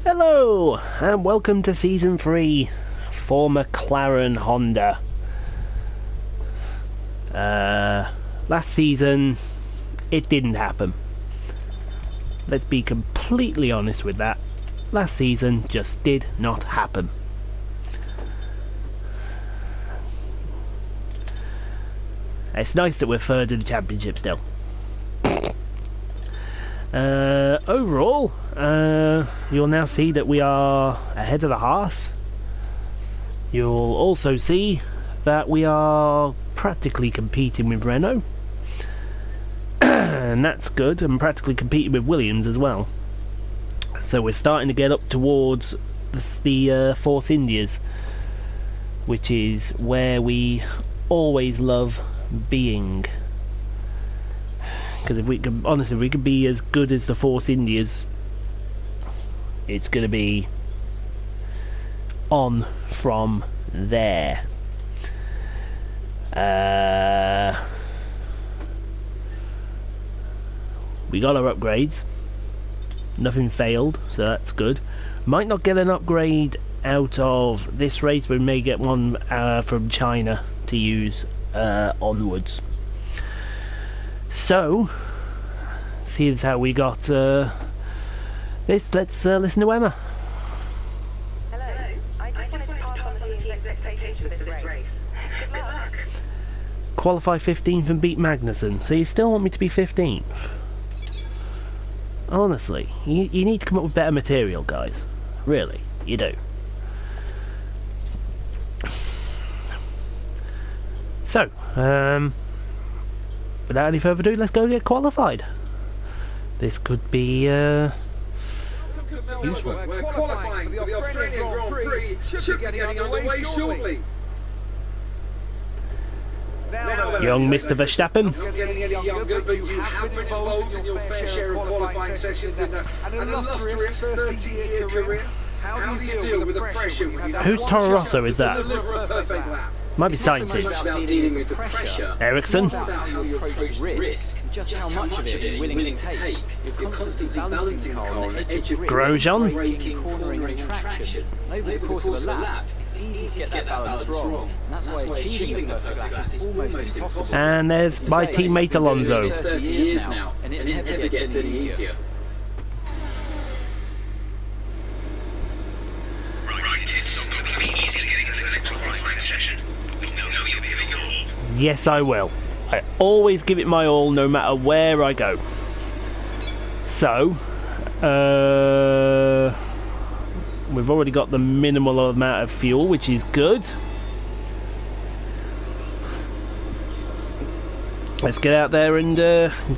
Hello, and welcome to Season 3 for McLaren Honda. Last season, it didn't happen. Let's be completely honest with that. Last season just did not happen. It's nice that we're third in the championship still. Overall, you'll now see that we are ahead of the Haas. You'll also see that we are practically competing with Renault. And that's good, and practically competing with Williams as well. So we're starting to get up towards the Force Indias, which is where we always love being. Because if we could be as good as the Force Indias, it's going to be on from there. We got our upgrades. Nothing failed, so that's good. Might not get an upgrade out of this race, but we may get one from China to use onwards. So, seeing as how we got this, let's listen to Emma. Hello. I just wanted to pass on the team's expectations for this race. Good luck. Qualify 15th and beat Magnussen. So you still want me to be 15th? Honestly, you need to come up with better material, guys. Really, you do. So, without any further ado, let's go get qualified. This could be useful. We're qualifying for the Australian Grand Prix. Should be getting underway shortly. Young Mr. Verstappen. You're not getting any younger, but you have been involved in your fair share of qualifying sessions in an illustrious 30-year career. How do you deal with the pressure when you Whose Toro Rosso is that? deliver a perfect lap? Might be Sainz's. about dealing with the pressure. Ericsson. About how you approach risk, just how much of it you're willing to take. You're constantly balancing the car on the edge of Grosjean. braking, cornering and traction. Over the course of a lap, it's easy to get that balance wrong. And that's why achieving the perfect lap is almost impossible. And there's my teammate Alonso. 30 years now, and it never gets any easier. Yes, I will. I always give it my all, no matter where I go. So, we've already got the minimal amount of fuel, which is good. Let's get out there and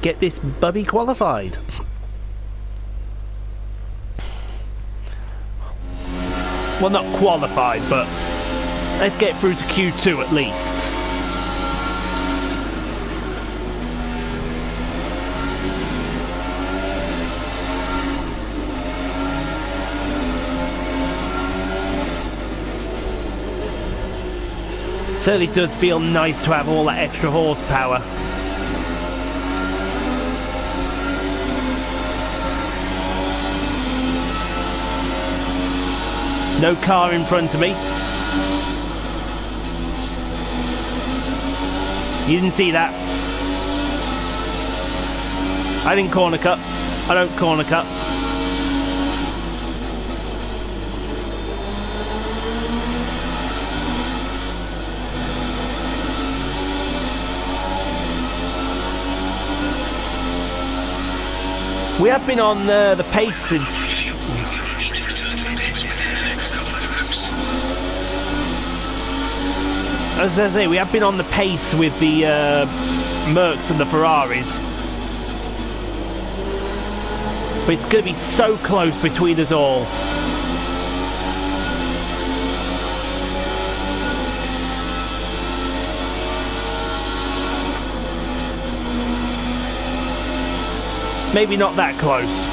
get this bubby qualified. Well, not qualified, but let's get through to Q2 at least. Certainly does feel nice to have all that extra horsepower. No car in front of me. You didn't see that. I didn't corner cut. I don't corner cut. We have been on the pace since... As I say, we have been on the pace with the Mercs and the Ferraris. But it's going to be so close between us all. Maybe not that close.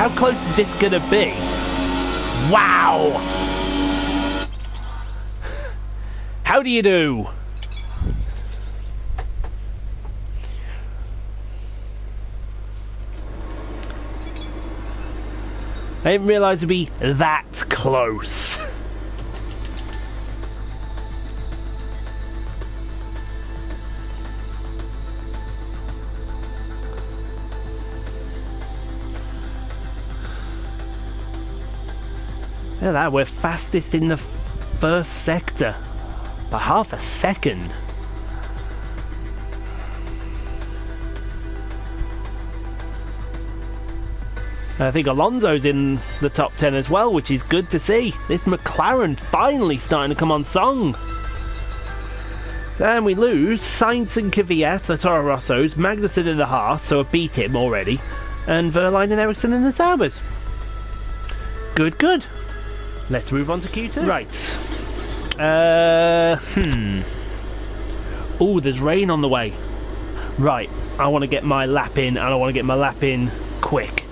How close is this gonna be? Wow! How do you do? I didn't realise it'd be that close. Look at that, we're fastest in the first sector by half a second. I think Alonso's in the top 10 as well, which is good to see. This McLaren finally starting to come on song. And we lose Sainz and Kvyat, the Toro Rossos, Magnussen in the Haas, so I beat him already, and Verline and Ericsson in the Saubers. Good, good. Let's move on to Q2. Right. Oh, there's rain on the way. Right, I want to get my lap in, and I want to get my lap in quick.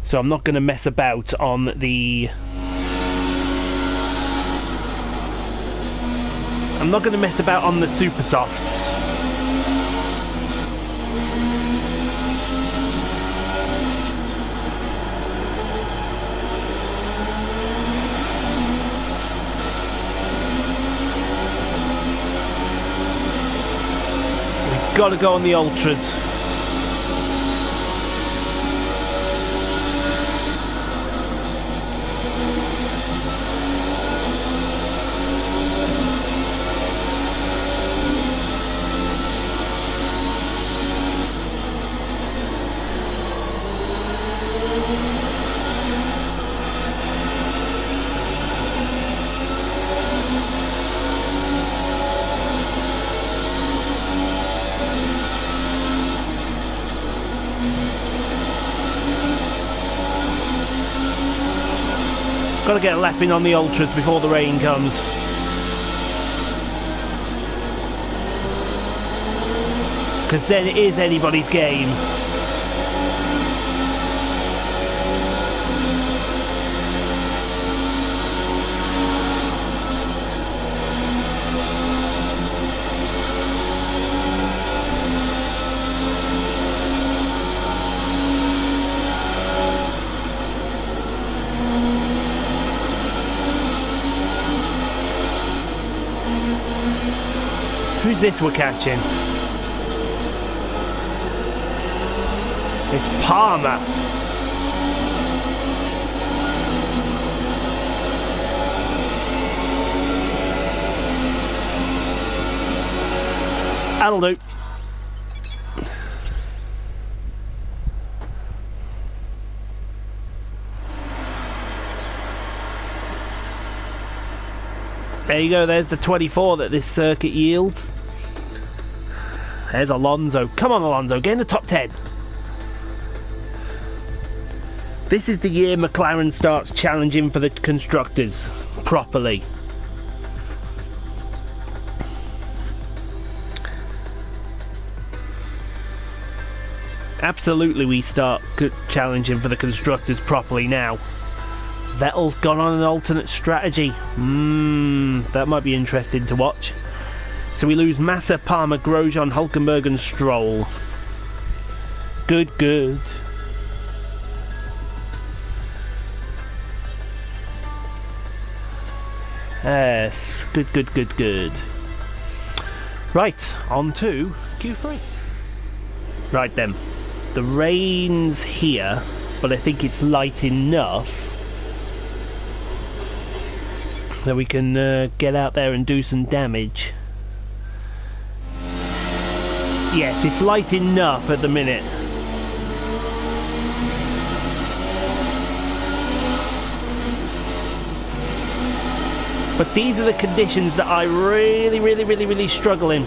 So I'm not going to mess about on the... I'm not going to mess about on the super softs. We've got to go on the ultras. Got to get a lap in on the ultras before the rain comes. Because then it is anybody's game. Who's this we're catching? It's Palmer. That'll do. There you go, there's the 24 that this circuit yields. There's Alonso. Come on, Alonso, get in the top 10. This is the year McLaren starts challenging for the constructors properly. Absolutely, we start challenging for the constructors properly now. Vettel's gone on an alternate strategy. That might be interesting to watch. So we lose Massa, Palmer, Grosjean, Hülkenberg and Stroll. Good, good. Yes, good, good, good, good. Right, on to Q3. Right then, the rain's here, but I think it's light enough that we can get out there and do some damage. Yes, it's light enough at the minute. But these are the conditions that I really struggle in.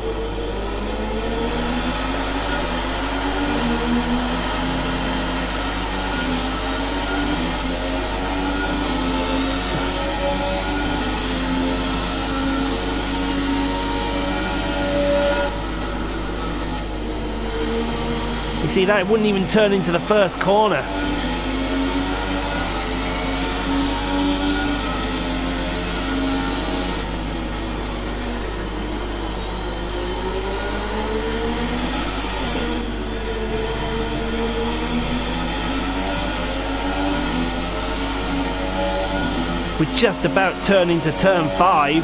You see that? It wouldn't even turn into the first corner. We're just about turning to turn 5.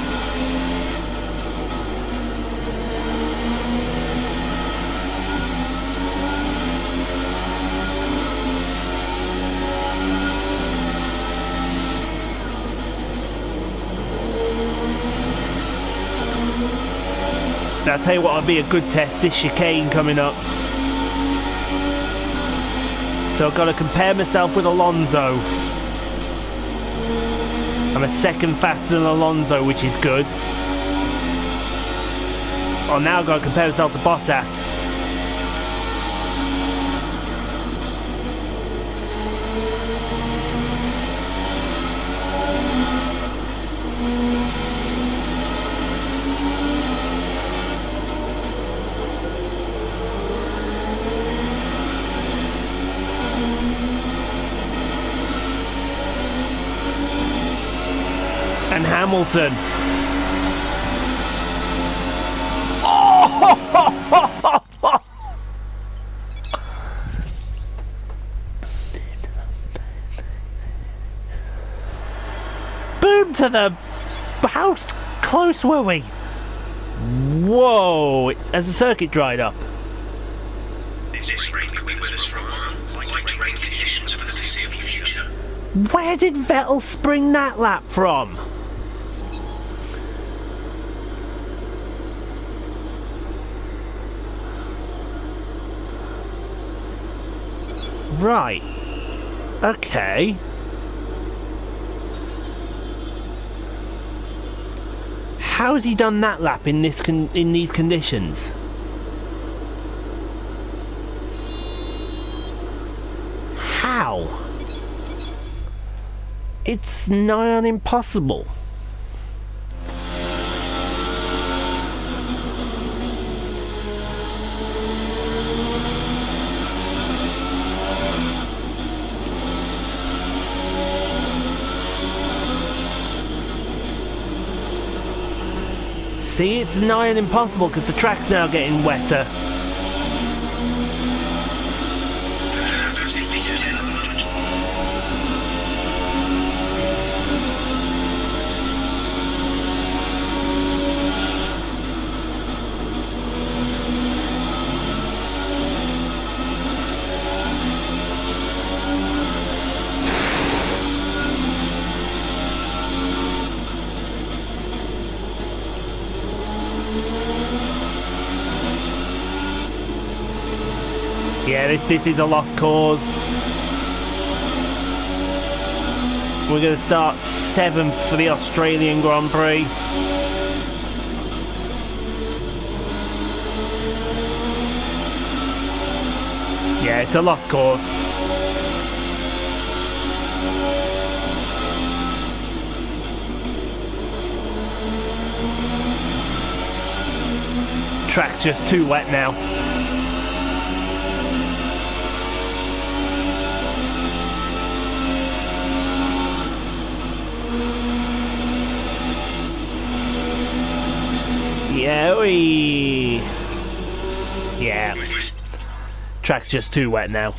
Now, I'll tell you what will be a good test, this chicane coming up. So I've got to compare myself with Alonso. I'm a second faster than Alonso, which is good. Oh, now I've got to compare myself to Bottas. And Hamilton. Oh! Boom to the... How close were we? Whoa! Has the circuit dried up? This rain could be with us for a while. Light rain conditions for the foreseeable future. Where did Vettel spring that lap from? Right. Okay. How has he done that lap in this in these conditions? How? It's nigh on impossible. See, it's nigh on impossible because the track's now getting wetter. Yeah, this is a lost cause. We're going to start 7th for the Australian Grand Prix. Yeah, it's a lost cause. Track's just too wet now. Yeah, track's just too wet now.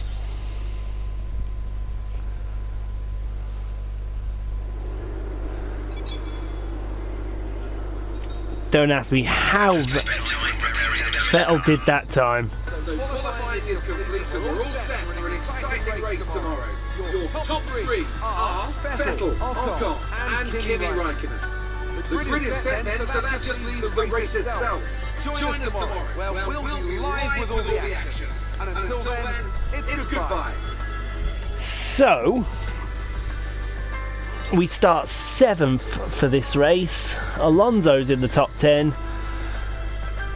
Don't ask me how Vettel did that time. So qualifying is complete, so we're all set for an exciting race tomorrow. Your top 3 are Vettel, Ocon and Kimi Räikkönen. The grid is set then, so that just leaves the race itself. Join us tomorrow, where we'll be live with all the action. And until then, it's goodbye. So, we start 7th for this race. Alonso's in the top 10.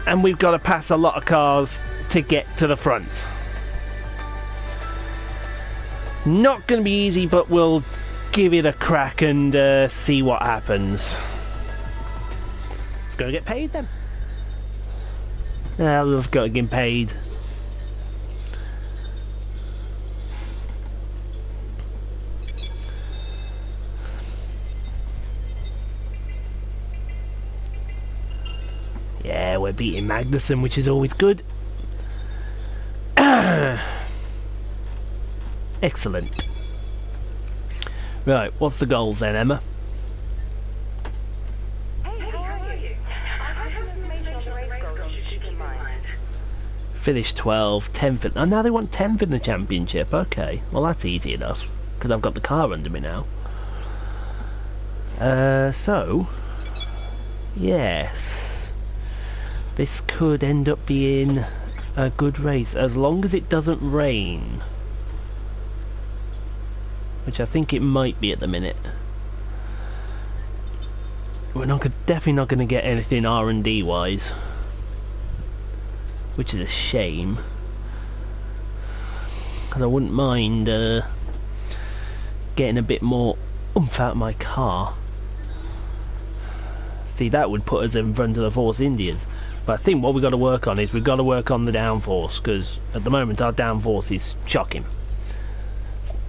And we've got to pass a lot of cars to get to the front. Not going to be easy, but we'll give it a crack and see what happens. Let's go get paid then. We've got to get paid. Yeah, we're beating Magnussen, which is always good. Excellent. Right, what's the goals then, Emma? Hey, how are you? I have some information on the race goals you should keep in mind. Finished 12, 10th. Oh, now they want 10th in the championship. Okay, well that's easy enough because I've got the car under me now. So yes, this could end up being a good race as long as it doesn't rain, which I think it might be at the minute. We're definitely not going to get anything R&D wise, which is a shame, because I wouldn't mind getting a bit more oomph out of my car. See, that would put us in front of the Force Indias. But I think what we've got to work on is we've got to work on the downforce, because at the moment our downforce is shocking.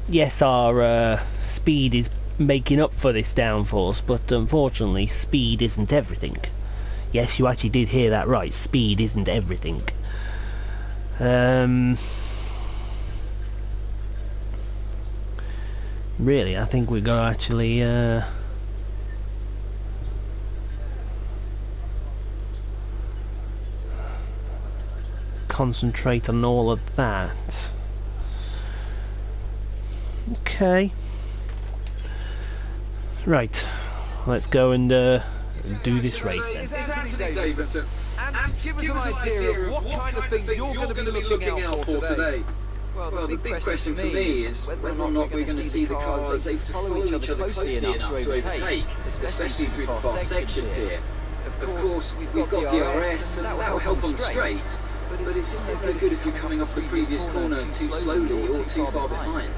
Yes, our speed is making up for this downforce, but unfortunately speed isn't everything. Yes, you actually did hear that right, speed isn't everything. Really, I think we're going to actually concentrate on all of that. Okay. Right, let's go and do this race then. Is Anthony Davidson. And give us an idea of what kind of thing you're going to be looking out for today. Well, the big question for me is whether or not we're going to see the cars able to follow each other closely enough to overtake, especially through the fast sections here. Of course, we've got DRS, and that will help on the straights, but it's still no good if you're coming off the previous corner too slowly or too far behind.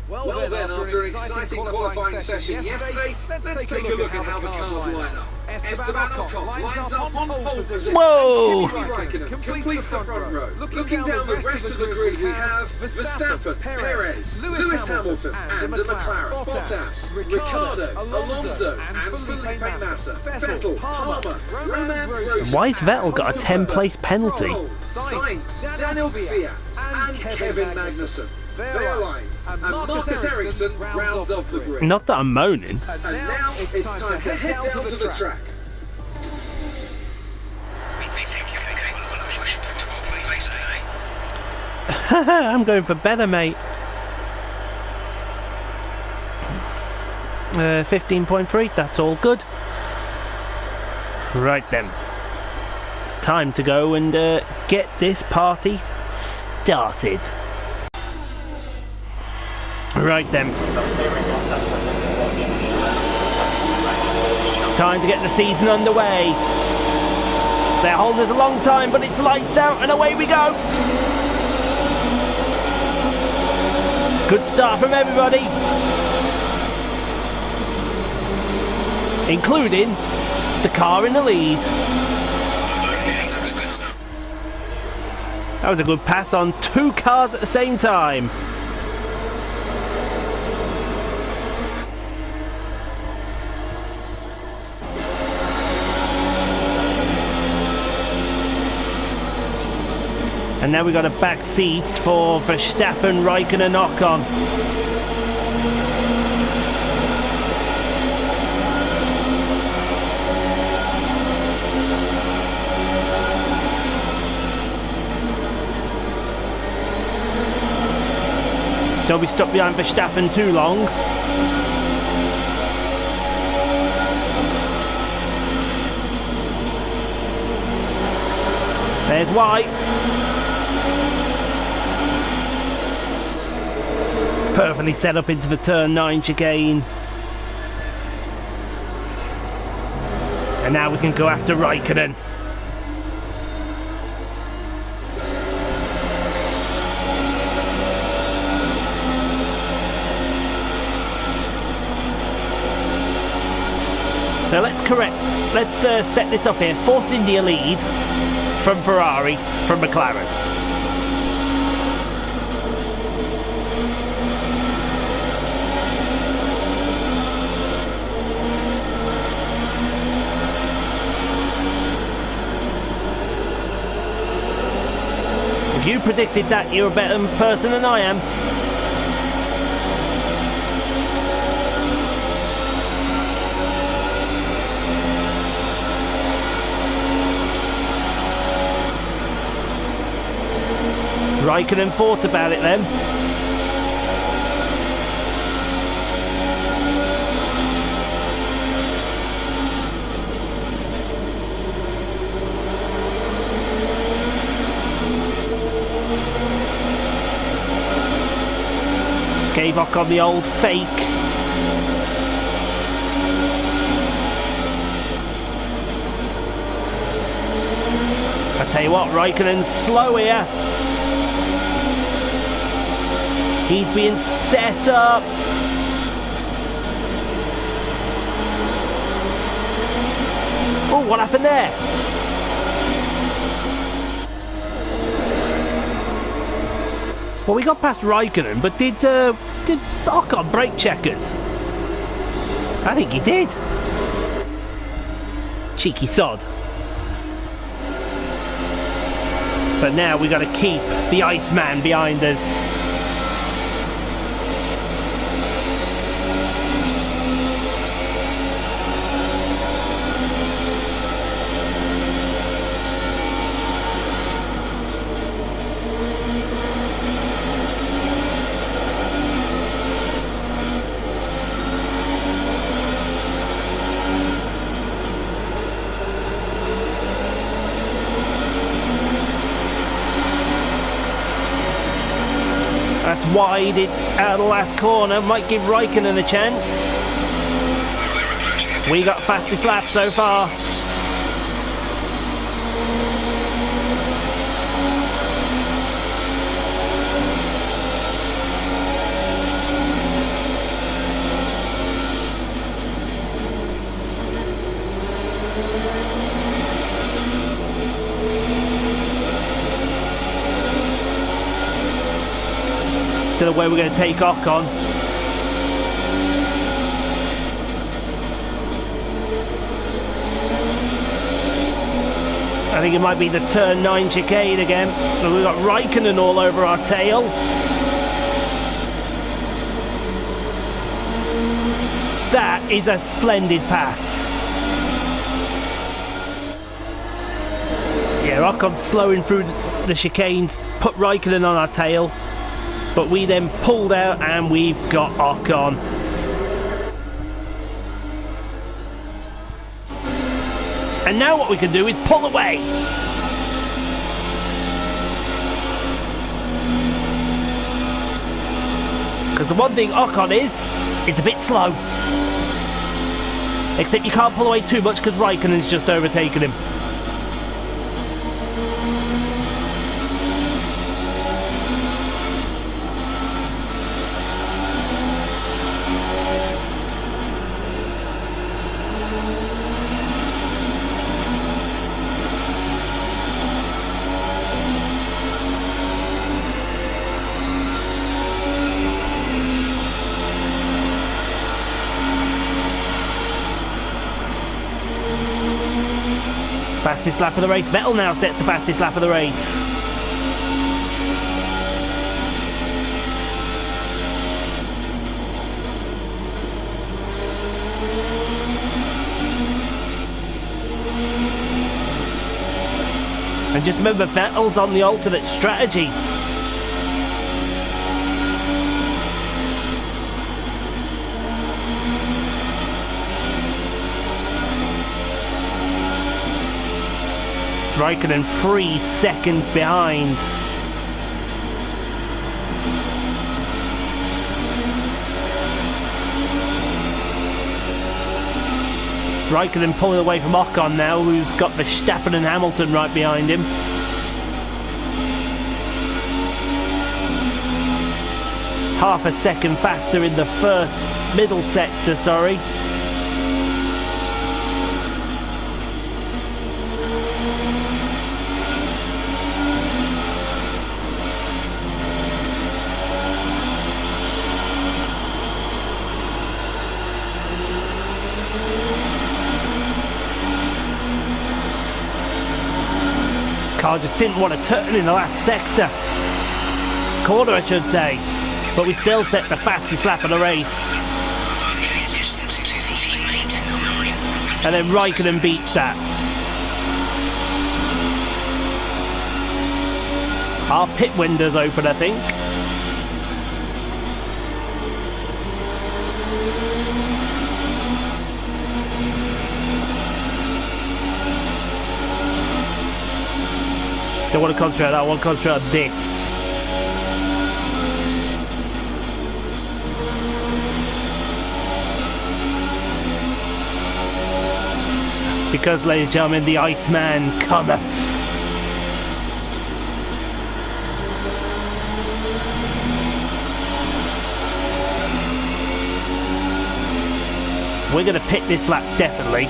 Well then, after an exciting qualifying session yesterday, let's take a look at how the cars line up. Esteban Ocon lines up on pole position. Whoa! Kimi Raikkonen completes the front row. Looking down the rest of the grid, we have Verstappen, Perez, Lewis Hamilton, and McLaren, Bottas, Ricciardo, Alonso, and Felipe Massa, Vettel, Palmer, Roman Grosjean. Why has Vettel got a 10-place penalty? Sainz, Daniel Kvyat, and Kevin Magnussen. Wehrlein and Marcus Ericsson rounds off the grid. Not that I'm moaning. And now it's time to head down to the track. We think you're capable of pushing to 12 lanes today. I'm going for better, mate. 15.3, that's all good. Right then. It's time to go and get this party started. Right then. It's time to get the season underway. They're holding us a long time, but it's lights out and away we go. Good start from everybody, including the car in the lead. That was a good pass on 2 cars at the same time. And now we've got a back seats for Verstappen, Raikkonen, Ocon. Don't be stuck behind Verstappen too long. There's White. Perfectly set up into the turn 9 chicane. And now we can go after Raikkonen. So let's set this up here. Force India lead from Ferrari, from McLaren. If you predicted that, you're a better person than I am. Raikkonen thought about it then. Gave Ocon the old fake. I tell you what, Raikkonen's slow here. He's being set up. Oh, what happened there? Well, we got past Raikkonen, but did Ocon brake checkers? I think he did. Cheeky sod. But now we got to keep the Iceman behind us. That's wide out of the last corner, might give Raikkonen a chance. We got fastest lap so far. Don't know where we're going to take Ocon. I think it might be the turn 9 chicane again. But we've got Raikkonen all over our tail. That is a splendid pass. Yeah, Ocon's slowing through the chicanes, put Raikkonen on our tail. But we then pulled out and we've got Ocon. And now what we can do is pull away. Because the one thing Ocon is a bit slow. Except you can't pull away too much because Raikkonen's just overtaken him. Fastest lap of the race. Vettel now sets the fastest lap of the race. And just remember, Vettel's on the alternate strategy. Raikkonen 3 seconds behind. Raikkonen pulling away from Ocon now, who's got Verstappen and Hamilton right behind him. Half a second faster in the first middle sector, sorry. car just didn't want to turn in the last sector. Corner, I should say. But we still set the fastest lap of the race. And then Raikkonen beats that. Our pit window's open, I think. Don't want to concentrate on that, I want to concentrate on this. Because, ladies and gentlemen, the Iceman cometh. We're going to pit this lap, definitely.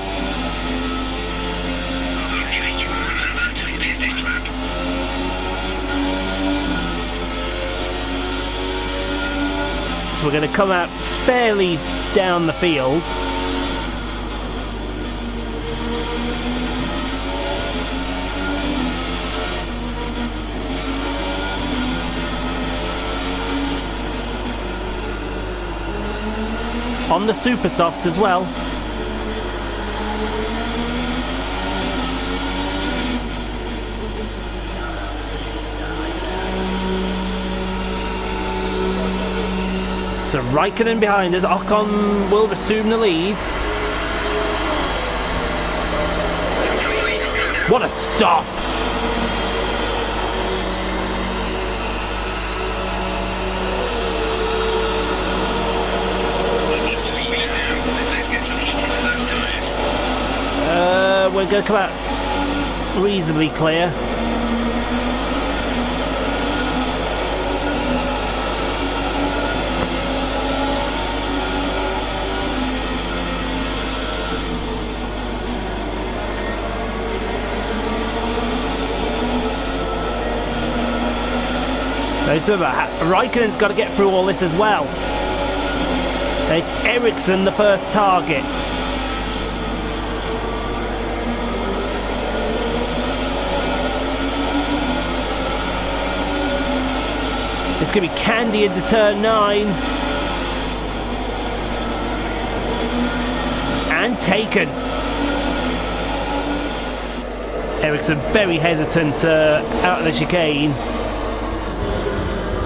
So we're going to come out fairly down the field. On the super softs as well. So Raikkonen behind us. Ocon will resume the lead. What a stop! We're going to come out reasonably clear. Remember, Raikkonen's got to get through all this as well. It's Ericsson the first target. It's going to be Candy into turn 9. And taken. Ericsson very hesitant out of the chicane.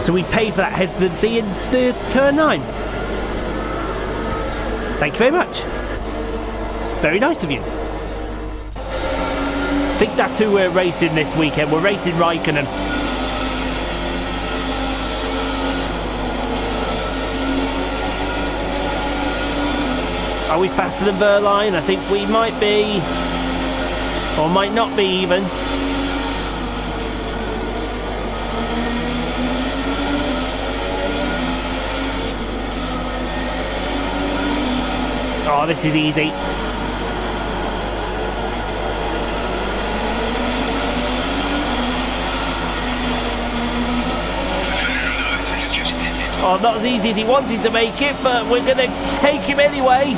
So we pay for that hesitancy in the turn 9. Thank you very much. Very nice of you. I think that's who we're racing this weekend. We're racing Raikkonen. Are we faster than Verline? I think we might be. Or might not be even. Oh, this is easy. Oh, not as easy as he wanted to make it, but we're going to take him anyway.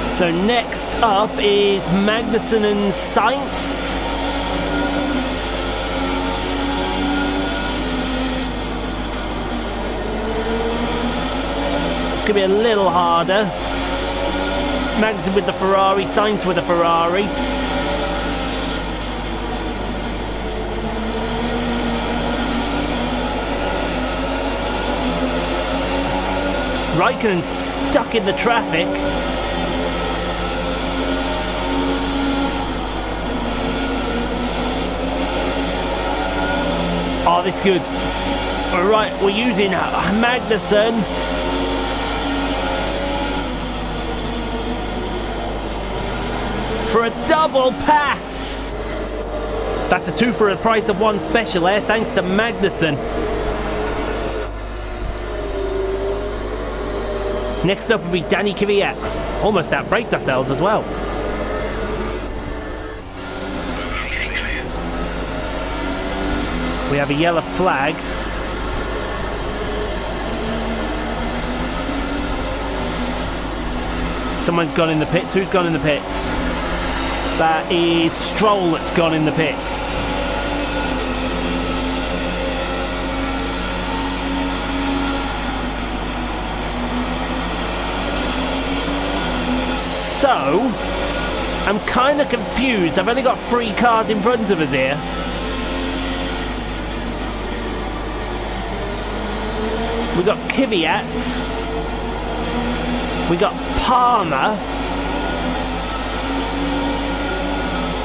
So next up is Magnussen and Sainz. It's going to be a little harder. Magnussen with the Ferrari, Sainz with the Ferrari. Raikkonen's stuck in the traffic. Oh, this is good. Alright, we're using Magnussen. For a double pass. That's a 2 for the price of 1 special air, thanks to Magnussen. Next up will be Danny Kvyat. Almost outbraked ourselves as well. Okay, clear. We have a yellow flag. Someone's gone in the pits. Who's gone in the pits? That is Stroll that's gone in the pits. So, I'm kind of confused. I've only got 3 cars in front of us here. We got Kvyat. We got Palmer.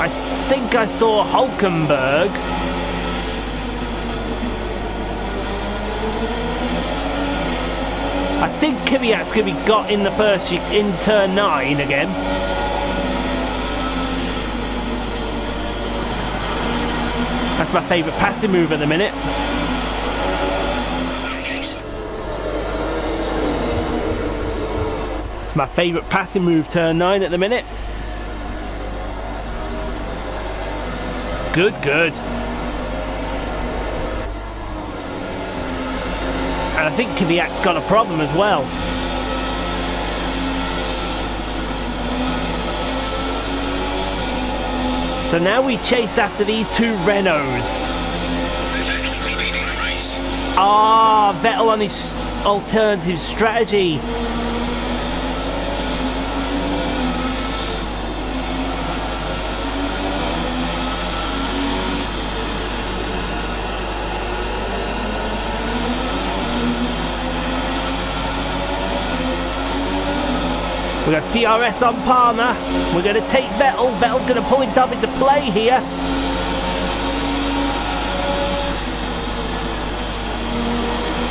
I think I saw Hulkenberg. I think Kvyat's going to be got in the first in turn 9 again. That's my favourite passing move at the minute. It's my favourite passing move, turn 9 at the minute. Good, good. And I think Kvyat's got a problem as well. So now we chase after these 2 Renaults. Vettel's leading the race. Ah, Vettel on his alternative strategy. We got DRS on Palmer. We're going to take Vettel. Vettel's going to pull himself into play here.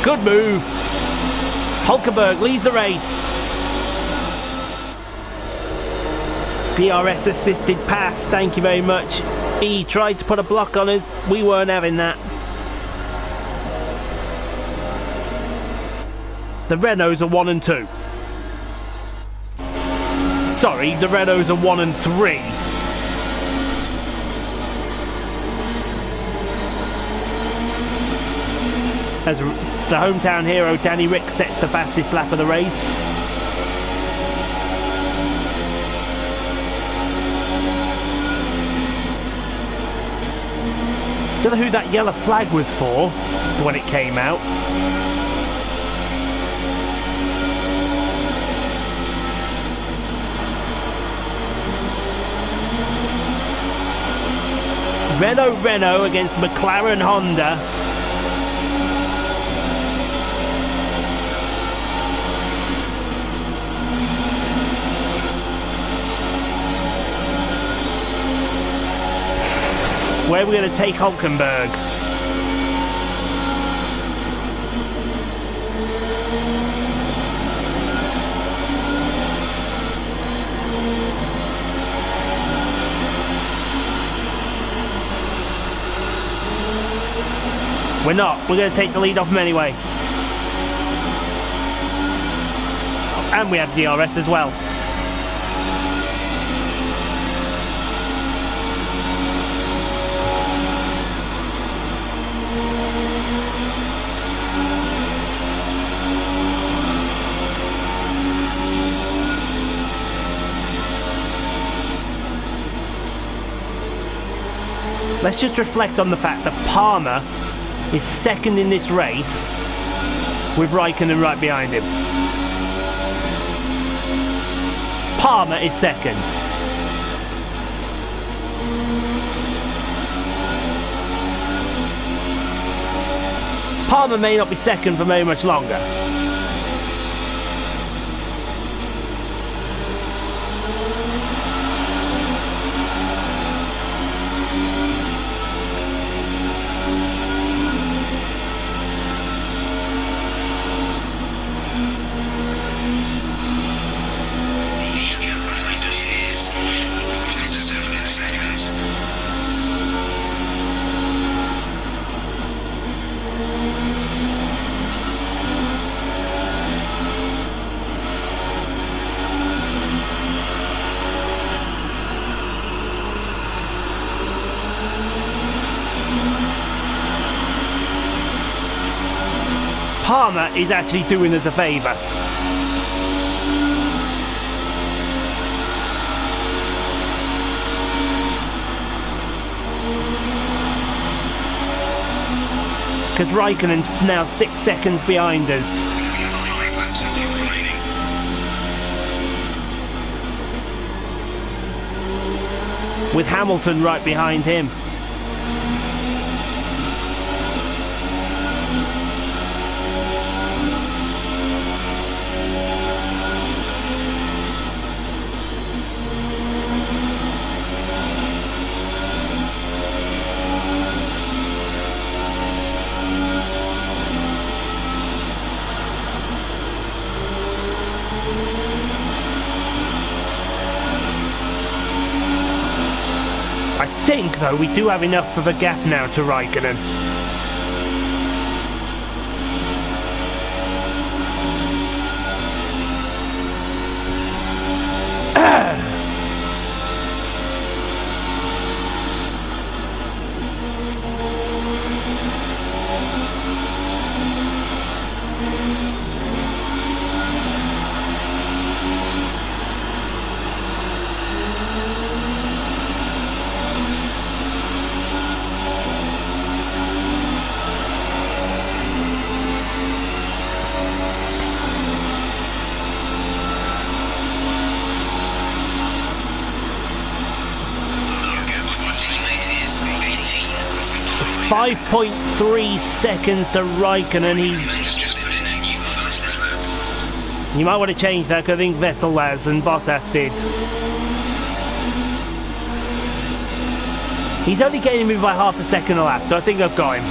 Good move. Hulkenberg leads the race. DRS assisted pass. Thank you very much. He tried to put a block on us. We weren't having that. The Renaults are 1 and 2. Sorry, the Renaults are 1 and 3. As the hometown hero Danny Rick sets the fastest lap of the race. Don't know who that yellow flag was for when it came out. Renault against McLaren Honda. Where are we going to take Hulkenberg? We're not. We're going to take the lead off him anyway. And we have DRS as well. Let's just reflect on the fact that Palmer is second in this race with Raikkonen right behind him. Palmer is second. Palmer may not be second for very much longer. Palmer is actually doing us a favour. Because Raikkonen's now 6 seconds behind us. 5 laps of fuel remaining. With Hamilton right behind him. I think, though, we do have enough of a gap now to Raikkonen. It's 5.3 seconds to Raikkonen. He's... Just put in a new fastest lap. You might want to change that, because I think Vettel has and Bottas did. He's only gaining me by half a second a lap, so I think I've got him.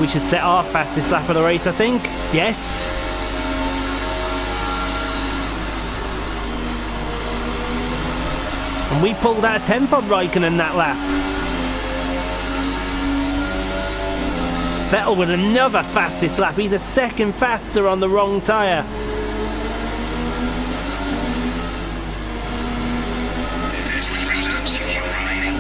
We should set our fastest lap of the race, I think. Yes. And we pulled out a 10th on Raikkonen that lap. Vettel with another fastest lap. He's a second faster on the wrong tyre. There's 3 laps of fuel remaining.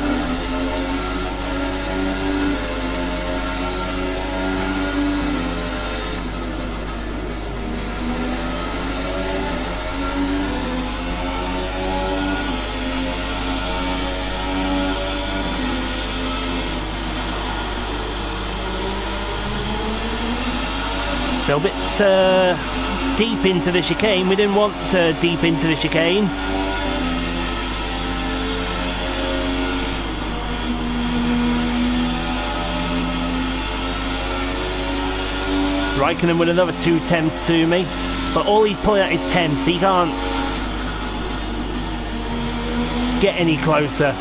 Still a bit deep into the chicane. We didn't want deep into the chicane. Raikkonen with another 2 tenths to me, but all he's pulling out is tenths. He can't get any closer.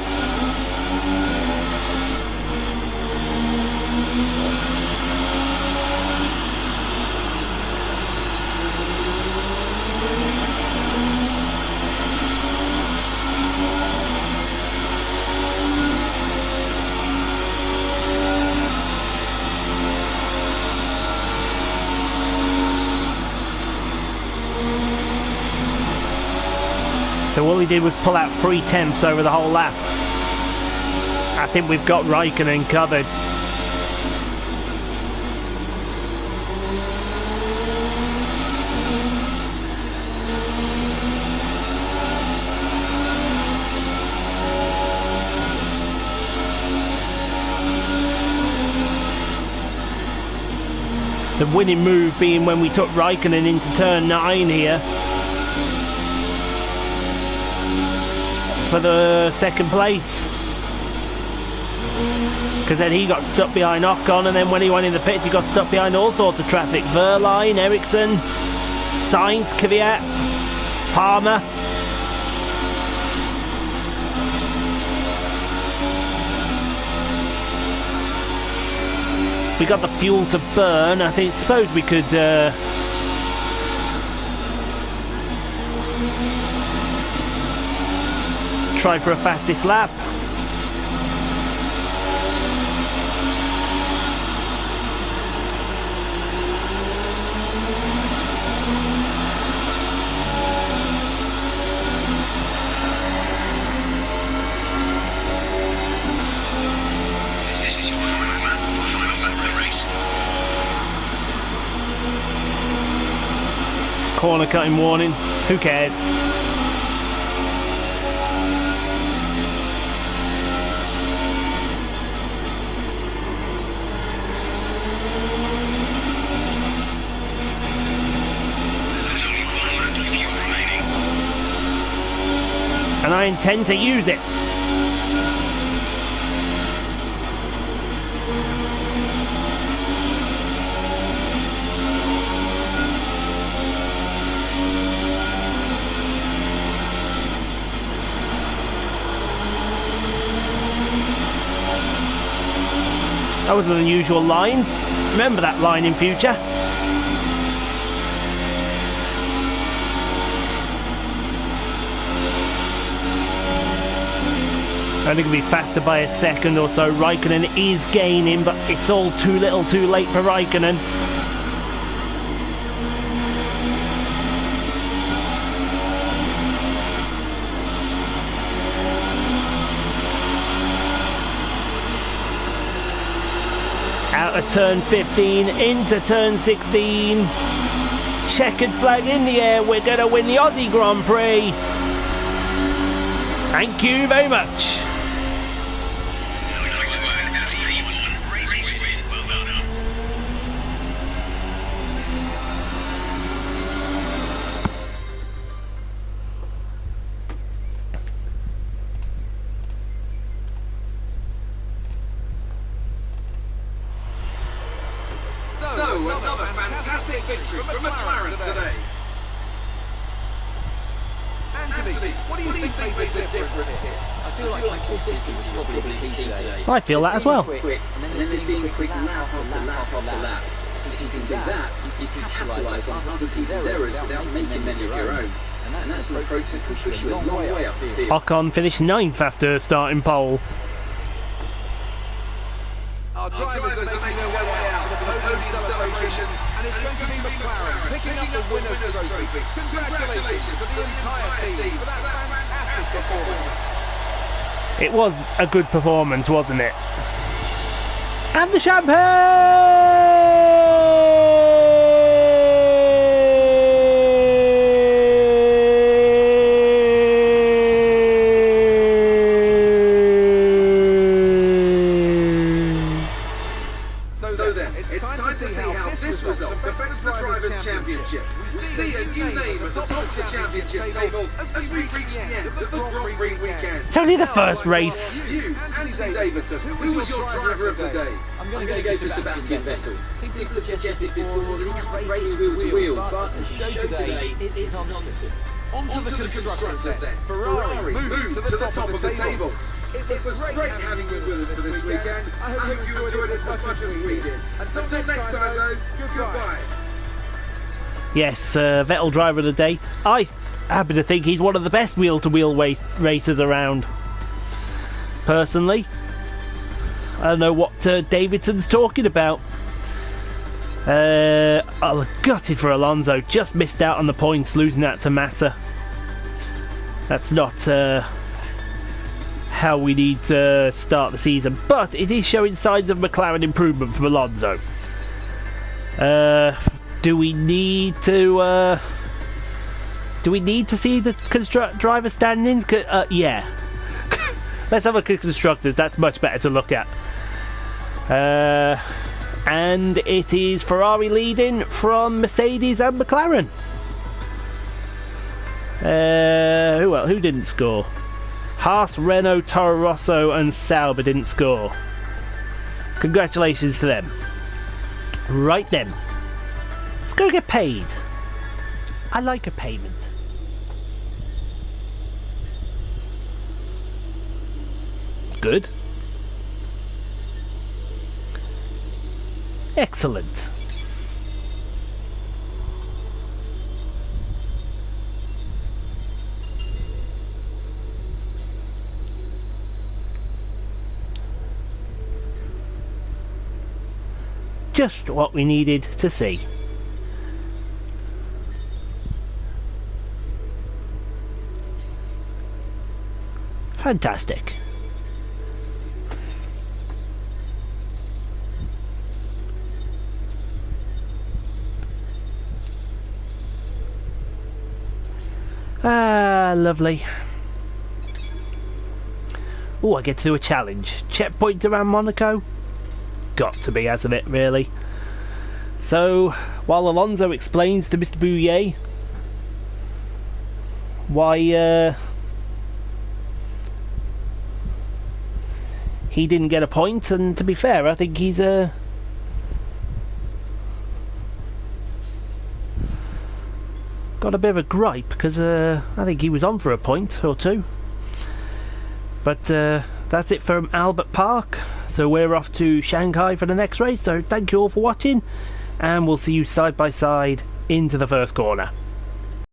So all he did was pull out 3 tenths over the whole lap. I think we've got Raikkonen covered. The winning move being when we took Raikkonen into turn 9 here for the second place. Because then he got stuck behind Ocon, and then when he went in the pits he got stuck behind all sorts of traffic. Verline, Ericsson, Sainz, Kvyat, Palmer. We got the fuel to burn. I suppose we could try for a fastest lap. This is your final lap of the race. Corner cutting warning. Who cares? There's only 1 lap of fuel remaining. And I intend to use it. That was an unusual line. Remember that line in future. Only going to be faster by a second or so. Raikkonen is gaining, but it's all too little too late for Raikkonen. Out of turn 15, into turn 16. Checkered flag in the air. We're going to win the Aussie Grand Prix. Thank you very much. Nice work, that's P1. Race win. Well done. So, another fantastic victory from McLaren today. Anthony, what do you think made the difference here? I feel like consistency is probably key today. I feel that as well. Quick, and then there's being quick lap after lap. If you can do that, you can capitalise on other people's errors without making many of your own. And that's an approach that can push you a long way up the field. Ocon finished 9th after starting pole. Our drivers are making their way out for the podium celebrations, and it's going to be McLaren picking up the winner's trophy. Congratulations to the entire team for that fantastic performance. It was a good performance, wasn't it? And the champagne! So then, it's time to see how this result affects the Drivers' Championship. We see a new name at the top of the championship table as we reach the end of the Grand Prix weekend. It's only the first race. You, Anthony Davidson, who was your driver of the day? I'm going to go for Sebastian Vettel. People have suggested before that he can't race wheel to wheel, but as he showed today, it's nonsense. On to the constructors then. Ferrari moved to the top of the table. It was great having you with us for this weekend. I hope you enjoyed it as much as we did. Until next time though, goodbye. Yes, Vettel driver of the day. I happen to think he's one of the best wheel-to-wheel racers around. Personally, I don't know what Davidson's talking about. I'm gutted for Alonso. Just missed out on the points, losing out to Massa. That's not how we need to start the season, but it is showing signs of McLaren improvement from Alonso. Do we need to see the driver standings? Yeah. Let's have a look at constructors. That's much better to look at. And it is Ferrari leading from Mercedes and McLaren. Who didn't score? Haas, Renault, Toro Rosso and Sauber didn't score. Congratulations to them. Right then, let's go get paid. I like a payment. Good. Excellent. Just what we needed to see. Fantastic. Ah, lovely. Oh, I get to do a challenge. Checkpoint around Monaco? Got to be, hasn't it, really? So, while Alonso explains to Mr. Bouillet why he didn't get a point, and to be fair, I think he's got a bit of a gripe, because I think he was on for a point or two. But that's it from Albert Park. So we're off to Shanghai for the next race. So thank you all for watching, and we'll see you side by side into the first corner.